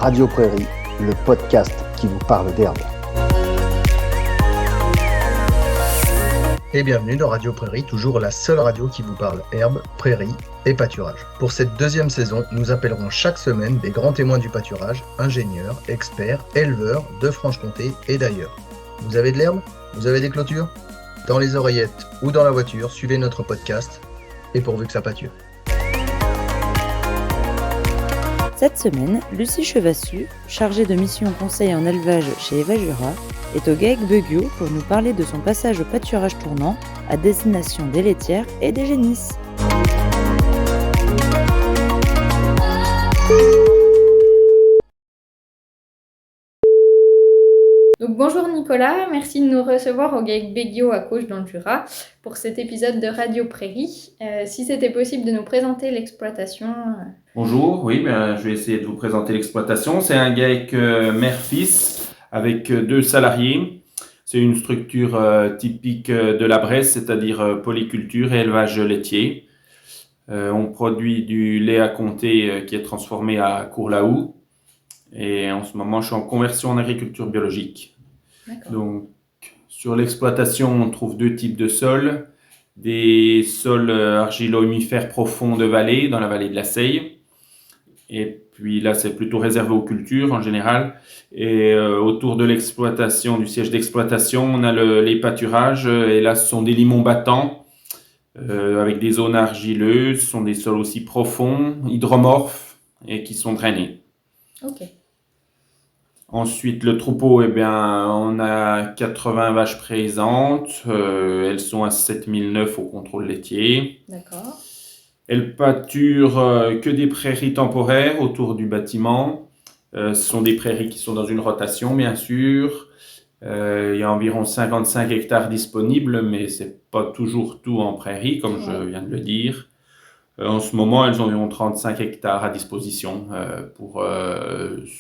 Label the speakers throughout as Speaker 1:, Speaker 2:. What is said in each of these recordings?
Speaker 1: Radio Prairie, le podcast qui vous parle d'herbe.
Speaker 2: Et bienvenue dans Radio Prairie, toujours la seule radio qui vous parle herbe, prairie et pâturage. Pour cette deuxième saison, nous appellerons chaque semaine des grands témoins du pâturage, ingénieurs, experts, éleveurs de Franche-Comté et d'ailleurs. Vous avez de l'herbe ? Vous avez des clôtures ? Dans les oreillettes ou dans la voiture, suivez notre podcast et pourvu que ça pâture.
Speaker 3: Cette semaine, Lucie Chevassus, chargée de mission conseil en élevage chez Eva Jura, est au GAEC Beguiot pour nous parler de son passage au pâturage tournant à destination des laitières et des génisses.
Speaker 4: Donc bonjour Nicolas, merci de nous recevoir au GAEC Beguiot à Cauches dans le Jura pour cet épisode de Radio Prairie. Si c'était possible de nous présenter l'exploitation.
Speaker 5: Bonjour, oui, je vais essayer de vous présenter l'exploitation. C'est un GAEC mère-fils avec 2 salariés. C'est une structure typique de la Bresse, c'est-à-dire polyculture et élevage laitier. On produit du lait à comté qui est transformé à Courlaoux. Et en ce moment, je suis en conversion en agriculture biologique.
Speaker 4: D'accord.
Speaker 5: Donc, sur l'exploitation, on trouve 2 types de sols. Des sols argilo-humifères profonds de vallée, dans la vallée de la Seille. Et puis là, c'est plutôt réservé aux cultures en général. Et autour de l'exploitation, du siège d'exploitation, on a les pâturages. Et là, ce sont des limons battants avec des zones argileuses. Ce sont des sols aussi profonds, hydromorphes et qui sont drainés.
Speaker 4: Ok.
Speaker 5: Ensuite, le troupeau, on a 80 vaches présentes. Elles sont à 7009 au contrôle laitier.
Speaker 4: D'accord.
Speaker 5: Elles pâturent que des prairies temporaires autour du bâtiment. Ce sont des prairies qui sont dans une rotation, bien sûr. Il y a environ 55 hectares disponibles, mais c'est pas toujours tout en prairie, comme je viens de le dire. En ce moment, elles ont environ 35 hectares à disposition pour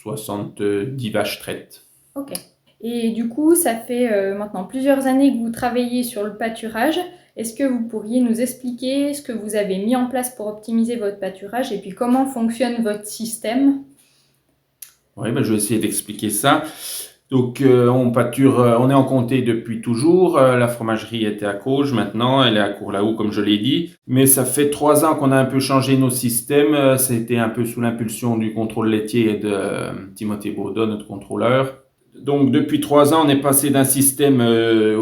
Speaker 5: 70 vaches traites.
Speaker 4: Ok. Et du coup, ça fait maintenant plusieurs années que vous travaillez sur le pâturage. Est-ce que vous pourriez nous expliquer ce que vous avez mis en place pour optimiser votre pâturage et puis comment fonctionne votre système ?
Speaker 5: Oui, je vais essayer d'expliquer ça. Donc, on pâture, on est en comté depuis toujours. La fromagerie était à Cauges maintenant, elle est à Courlaoux, comme je l'ai dit. Mais ça fait 3 ans qu'on a un peu changé nos systèmes. C'était un peu sous l'impulsion du contrôle laitier et de Timothée Baudot, notre contrôleur. Donc, depuis 3 ans, on est passé d'un système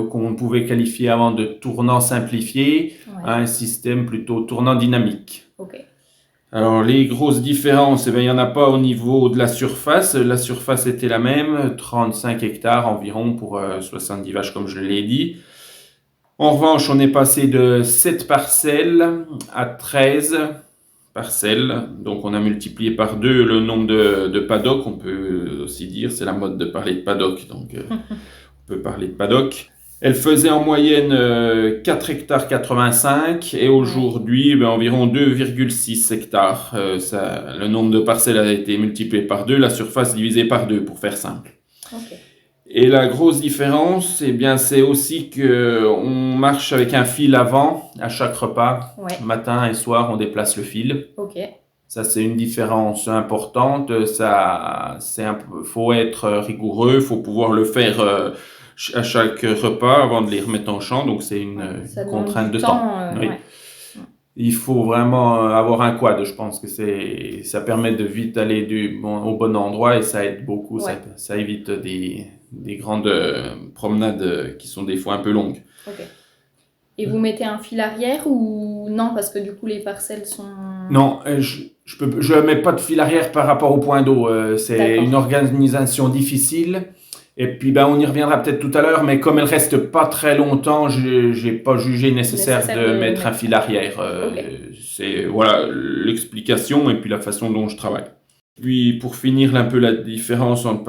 Speaker 5: qu'on pouvait qualifier avant de tournant simplifié à un système plutôt tournant dynamique.
Speaker 4: Ok.
Speaker 5: Alors, les grosses différences, il n'y en a pas au niveau de la surface. La surface était la même, 35 hectares environ pour 70 vaches, comme je l'ai dit. En revanche, on est passé de 7 parcelles à 13 parcelles. Donc, on a multiplié par 2 le nombre de paddocks. On peut aussi dire, c'est la mode de parler de paddock. Donc, on peut parler de paddock. Elle faisait en moyenne 4 hectares 85 et aujourd'hui environ 2,6 hectares. Le nombre de parcelles a été multiplié par 2, la surface divisée par 2 pour faire simple.
Speaker 4: Okay.
Speaker 5: Et la grosse différence, c'est aussi qu'on marche avec un fil avant à chaque repas. Matin et soir, on déplace le fil.
Speaker 4: Ok.
Speaker 5: Ça, c'est une différence importante. Faut être rigoureux, faut pouvoir le faire à chaque repas avant de les remettre en champ, donc c'est une contrainte de temps. Oui. Il faut vraiment avoir un quad, je pense que ça permet de vite aller au bon endroit et ça aide beaucoup, ça évite des grandes promenades qui sont des fois un peu longues.
Speaker 4: Okay. Et vous mettez un fil arrière ou non, parce que du coup les parcelles sont...
Speaker 5: Non, je mets pas de fil arrière par rapport au point d'eau, c'est une organisation difficile. Et puis on y reviendra peut-être tout à l'heure, mais comme elle reste pas très longtemps, j'ai pas jugé nécessaire de mettre un fil arrière. C'est l'explication et puis la façon dont je travaille. Puis pour finir un peu la différence entre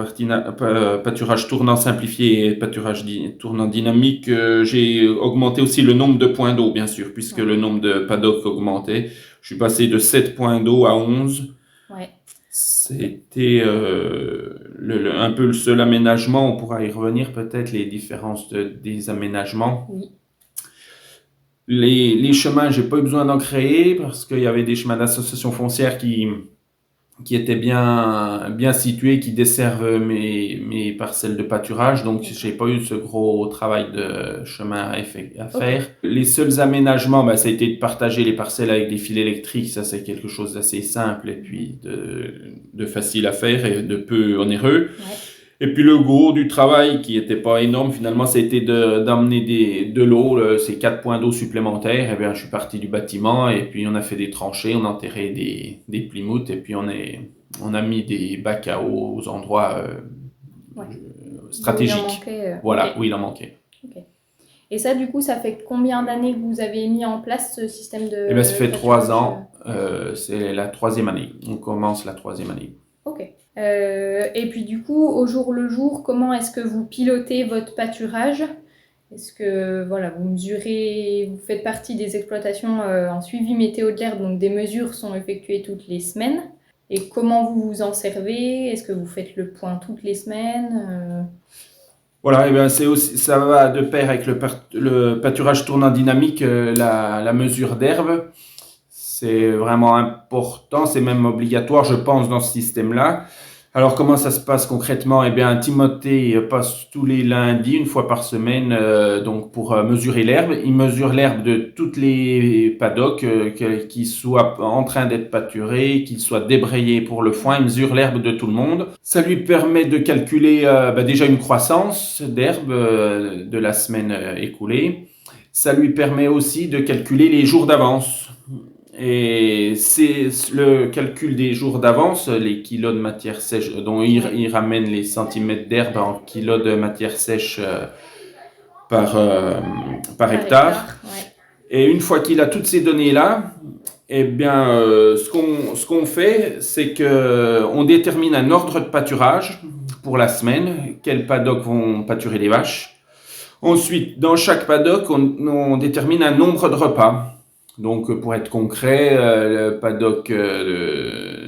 Speaker 5: pâturage tournant simplifié et pâturage tournant dynamique, j'ai augmenté aussi le nombre de points d'eau, bien sûr, puisque le nombre de paddocks augmentait. Je suis passé de 7 points d'eau à 11.
Speaker 4: Ouais.
Speaker 5: C'était un peu le seul aménagement. On pourra y revenir peut-être, les différences des aménagements.
Speaker 4: Oui.
Speaker 5: Les chemins, j'ai pas eu besoin d'en créer parce qu'il y avait des chemins d'association foncière qui qui étaient bien situées, qui desservent mes parcelles de pâturage. Donc, j'ai pas eu ce gros travail de chemin à faire. Les seuls aménagements, ça a été de partager les parcelles avec des fils électriques. Ça, c'est quelque chose d'assez simple et puis de facile à faire et de peu onéreux. Ouais. Et puis le gros du travail, qui n'était pas énorme finalement, ça a été d'emmener de l'eau, ces 4 points d'eau supplémentaires. Et bien, je suis parti du bâtiment et puis on a fait des tranchées, on a enterré des plymouths et puis on a mis des bacs à eau aux endroits stratégiques. Où il en manquait.
Speaker 4: Okay. Et ça, du coup, ça fait combien d'années que vous avez mis en place ce système de...
Speaker 5: Eh bien, ça fait 3 ans. C'est la 3e année. On commence la 3e année.
Speaker 4: Ok. Et puis du coup, au jour le jour, comment est-ce que vous pilotez votre pâturage ? Est-ce que vous mesurez, vous faites partie des exploitations en suivi météo de l'herbe, donc des mesures sont effectuées toutes les semaines. Et comment vous vous en servez ? Est-ce que vous faites le point toutes les semaines ?
Speaker 5: Voilà, et bien ça va de pair avec le pâturage tournant dynamique, la mesure d'herbe. C'est vraiment important, c'est même obligatoire, je pense, dans ce système-là. Alors, comment ça se passe concrètement ? Eh bien, Timothée passe tous les lundis, une fois par semaine, donc pour mesurer l'herbe. Il mesure l'herbe de toutes les paddocks, qu'ils soient en train d'être pâturés, qu'ils soient débrayés pour le foin. Il mesure l'herbe de tout le monde. Ça lui permet de calculer déjà une croissance d'herbe de la semaine écoulée. Ça lui permet aussi de calculer les jours d'avance. Et c'est le calcul des jours d'avance, les kilos de matière sèche, dont il ramène les centimètres d'herbe en kilos de matière sèche par hectare. Ouais. Et une fois qu'il a toutes ces données-là, eh bien, ce qu'on fait, c'est qu'on détermine un ordre de pâturage pour la semaine, quels paddocks vont pâturer les vaches. Ensuite, dans chaque paddock, on détermine un nombre de repas. Donc, pour être concret, le paddock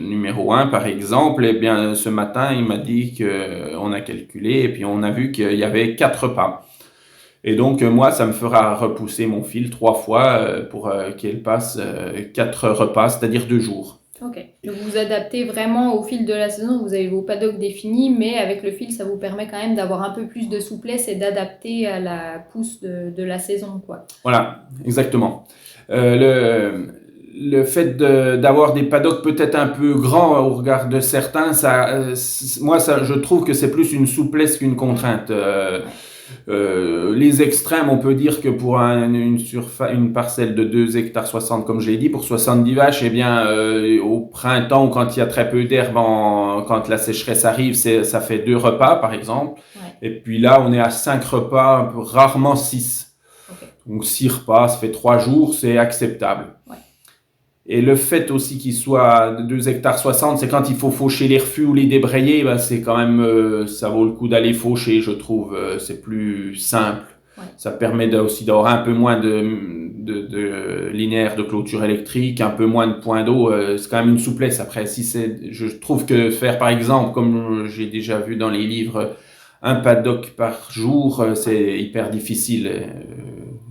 Speaker 5: numéro 1, par exemple, eh bien, ce matin, il m'a dit qu'on a calculé et puis on a vu qu'il y avait 4 repas. Et donc, moi, ça me fera repousser mon fil 3 fois pour qu'il passe 4 repas, c'est-à-dire 2 jours.
Speaker 4: Ok. Donc, vous adaptez vraiment au fil de la saison. Vous avez vos paddocks définis, mais avec le fil, ça vous permet quand même d'avoir un peu plus de souplesse et d'adapter à la pousse de la saison, quoi.
Speaker 5: Voilà, exactement. Le fait d'avoir des paddocks peut-être un peu grands au regard de certains, je trouve que c'est plus une souplesse qu'une contrainte. Les extrêmes, on peut dire que pour une parcelle de 2 hectares 60, comme je l'ai dit, pour 70 vaches, eh bien, au printemps, quand il y a très peu d'herbe, quand la sécheresse arrive, ça fait 2 repas, par exemple. Ouais. Et puis là, on est à 5 repas, rarement 6. Okay. Donc 6 repas, ça fait 3 jours, c'est acceptable. Ouais. Et le fait aussi qu'il soit de 2 hectares 60, c'est quand il faut faucher les refus ou les débrayer, c'est quand même, ça vaut le coup d'aller faucher, je trouve. C'est plus simple. Ouais. Ça permet aussi d'avoir un peu moins de linéaires de clôture électrique, un peu moins de points d'eau. C'est quand même une souplesse. Après, je trouve que faire, par exemple, comme j'ai déjà vu dans les livres, un paddock par jour, c'est hyper difficile.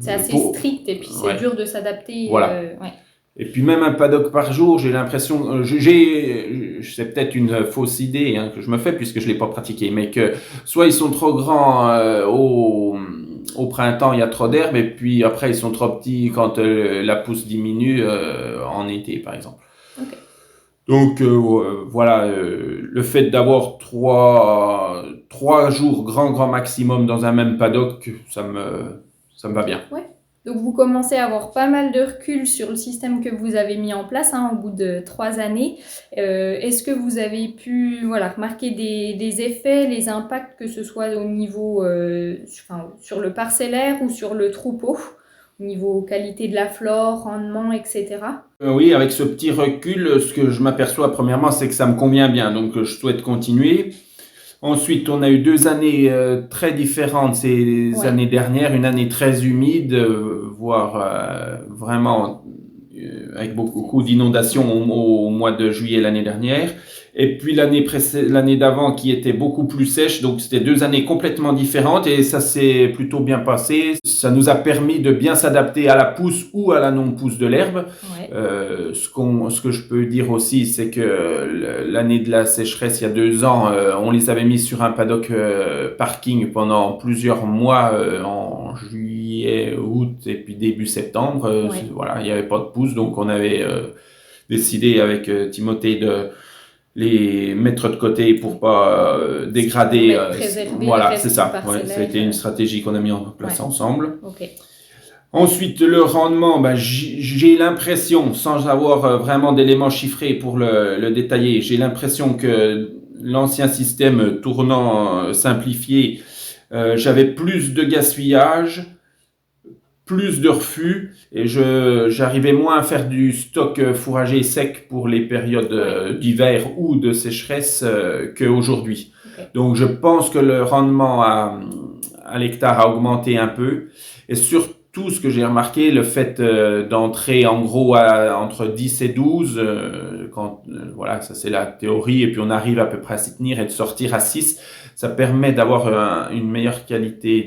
Speaker 4: C'est assez strict et puis c'est dur de s'adapter.
Speaker 5: Voilà. Ouais. Et puis même un paddock par jour, j'ai l'impression, c'est peut-être une fausse idée que je me fais puisque je l'ai pas pratiqué, mais que soit ils sont trop grands au printemps, il y a trop d'herbe, et puis après ils sont trop petits quand la pousse diminue en été, par exemple. Okay. Donc voilà, le fait d'avoir 3 jours grand maximum dans un même paddock, ça me va bien.
Speaker 4: Ouais. Donc vous commencez à avoir pas mal de recul sur le système que vous avez mis en place au bout de 3 années. Est-ce que vous avez pu remarquer des effets, les impacts, que ce soit au niveau sur le parcellaire ou sur le troupeau, au niveau qualité de la flore, rendement, etc.
Speaker 5: Oui, avec ce petit recul, ce que je m'aperçois premièrement, c'est que ça me convient bien, donc je souhaite continuer. Ensuite, on a eu 2 années très différentes ces années dernières. Une année très humide, voire vraiment avec beaucoup d'inondations au mois de juillet l'année dernière. Et puis l'année d'avant qui était beaucoup plus sèche, donc c'était 2 années complètement différentes et ça s'est plutôt bien passé. Ça nous a permis de bien s'adapter à la pousse ou à la non-pousse de l'herbe.
Speaker 4: Ouais.
Speaker 5: Ce que je peux dire aussi, c'est que l'année de la sécheresse, il y a 2 ans, on les avait mis sur un paddock parking pendant plusieurs mois, en juillet, août et puis début septembre.
Speaker 4: Ouais.
Speaker 5: Voilà, il n'y avait pas de pousse, donc on avait décidé avec Timothée de les mettre de côté pour pas dégrader.
Speaker 4: Préserver
Speaker 5: Voilà,
Speaker 4: le reste
Speaker 5: c'est ça.
Speaker 4: du parcellaire.
Speaker 5: Ça a été une stratégie qu'on a mis en place ensemble.
Speaker 4: Ok.
Speaker 5: Ensuite, le rendement, j'ai l'impression, sans avoir vraiment d'éléments chiffrés pour le détailler, j'ai l'impression que l'ancien système tournant simplifié, j'avais plus de gaspillage, plus de refus et j'arrivais moins à faire du stock fourragé sec pour les périodes d'hiver ou de sécheresse qu'aujourd'hui.
Speaker 4: Okay.
Speaker 5: Donc je pense que le rendement à l'hectare a augmenté un peu et surtout ce que j'ai remarqué, le fait d'entrer en gros entre 10 et 12, voilà, ça c'est la théorie et puis on arrive à peu près à s'y tenir et de sortir à 6, ça permet d'avoir une meilleure qualité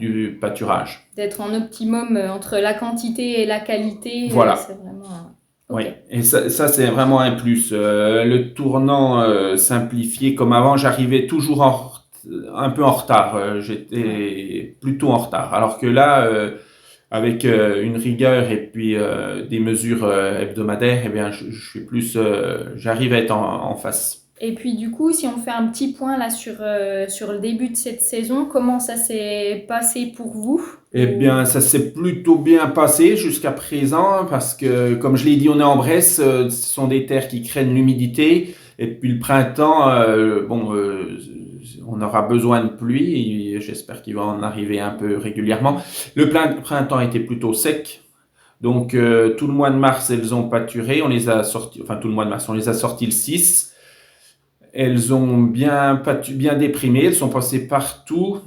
Speaker 5: du pâturage.
Speaker 4: D'être en optimum entre la quantité et la qualité,
Speaker 5: voilà.
Speaker 4: C'est vraiment...
Speaker 5: Oui, et ça c'est vraiment un plus. Le tournant simplifié comme avant, j'arrivais toujours un peu en retard. J'étais plutôt en retard. Alors que là, avec une rigueur et puis des mesures hebdomadaires, eh bien, je suis plus, j'arrive à être en face.
Speaker 4: Et puis du coup, si on fait un petit point là sur le début de cette saison, comment ça s'est passé pour vous ?
Speaker 5: Eh bien, ça s'est plutôt bien passé jusqu'à présent parce que, comme je l'ai dit, on est en Bresse, ce sont des terres qui craignent l'humidité. Et puis le printemps, on aura besoin de pluie et j'espère qu'il va en arriver un peu régulièrement. Le printemps était plutôt sec. Donc, tout le mois de mars, elles ont pâturé. On les a sortis, enfin, tout le mois de mars, on les a sortis le 6. Elles ont bien déprimé, elles sont passées partout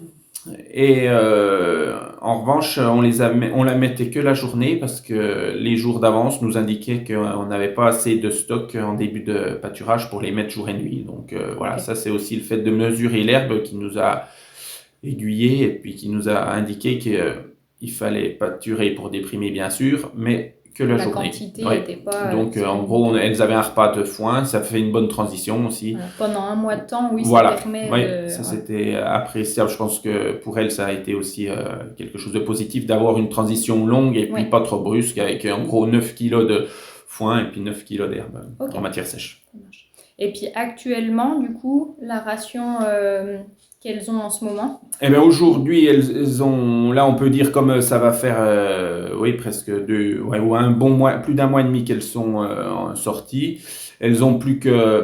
Speaker 5: et en revanche on la mettait que la journée parce que les jours d'avance nous indiquaient qu'on n'avait pas assez de stock en début de pâturage pour les mettre jour et nuit. Donc voilà, ça c'est aussi le fait de mesurer l'herbe qui nous a aiguillés et puis qui nous a indiqué qu'il fallait pâturer pour déprimer bien sûr, mais que la journée.
Speaker 4: Quantité n'était pas...
Speaker 5: Donc, en gros, elles avaient un repas de foin. Ça fait une bonne transition aussi.
Speaker 4: Pendant un mois de temps, oui,
Speaker 5: voilà.
Speaker 4: Ça permet
Speaker 5: ça c'était appréciable. Je pense que pour elles, ça a été aussi quelque chose de positif d'avoir une transition longue et puis pas trop brusque avec en gros 9 kilos de foin et puis 9 kilos d'herbe en matière sèche.
Speaker 4: Et puis actuellement, du coup, la ration... qu'elles ont en ce moment?
Speaker 5: Eh bien, aujourd'hui, elles ont, là, on peut dire comme ça va faire, presque ou un bon mois, plus d'un mois et demi qu'elles sont sorties. Elles ont plus que,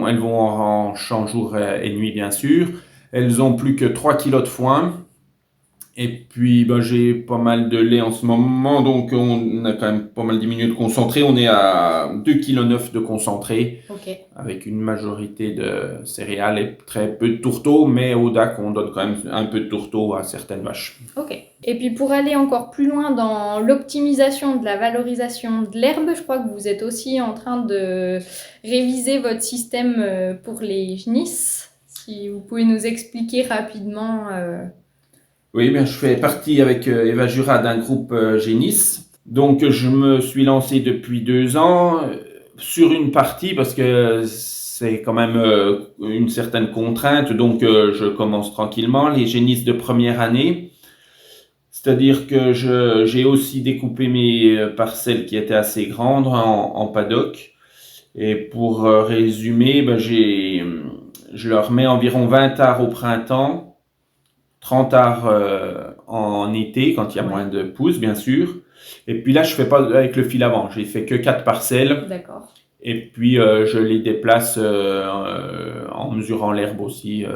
Speaker 5: elles vont en champ jour et nuit, bien sûr. Elles ont plus que 3 kilos de foin. Et puis, j'ai pas mal de lait en ce moment, donc on a quand même pas mal diminué de concentré. On est à 2,9 kg de concentré, avec une majorité de céréales et très peu de tourteaux, mais au DAC, on donne quand même un peu de tourteaux à certaines vaches.
Speaker 4: Ok. Et puis pour aller encore plus loin dans l'optimisation de la valorisation de l'herbe, je crois que vous êtes aussi en train de réviser votre système pour les génisses. Si vous pouvez nous expliquer rapidement...
Speaker 5: Oui, bien, je fais partie avec Eva Jura d'un groupe Génis. Donc, je me suis lancé depuis 2 ans sur une partie parce que c'est quand même une certaine contrainte. Donc, je commence tranquillement les génisses de première année. C'est-à-dire que j'ai aussi découpé mes parcelles qui étaient assez grandes en paddock. Et pour résumer, je leur mets environ 20 arts au printemps. 30 arts en été, quand il y a moins de pousses, bien sûr. Et puis là, je fais pas avec le fil avant. J'ai fait que 4 parcelles.
Speaker 4: D'accord.
Speaker 5: Et puis, je les déplace en mesurant l'herbe aussi.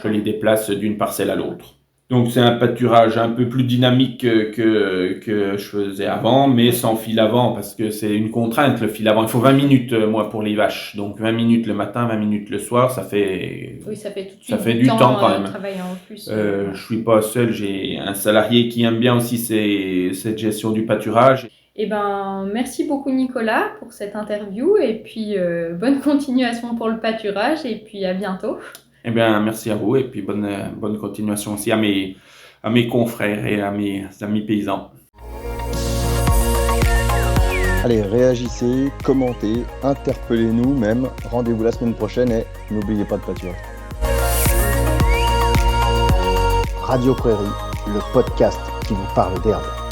Speaker 5: Je les déplace d'une parcelle à l'autre. Donc, c'est un pâturage un peu plus dynamique que je faisais avant, mais sans fil avant, parce que c'est une contrainte, le fil avant. Il faut 20 minutes, moi, pour les vaches. Donc, 20 minutes le matin, 20 minutes le soir, ça fait...
Speaker 4: Oui, ça fait tout de suite
Speaker 5: ça fait du temps quand même.
Speaker 4: En plus,
Speaker 5: je suis pas seul, j'ai un salarié qui aime bien aussi cette gestion du pâturage.
Speaker 4: Merci beaucoup Nicolas pour cette interview et puis bonne continuation pour le pâturage et puis à bientôt.
Speaker 5: Merci à vous et puis bonne continuation aussi à mes confrères et à mes amis paysans.
Speaker 1: Allez, réagissez, commentez, interpellez-nous même. Rendez-vous la semaine prochaine et n'oubliez pas de pâturer. Radio Prairie, le podcast qui vous parle d'herbe.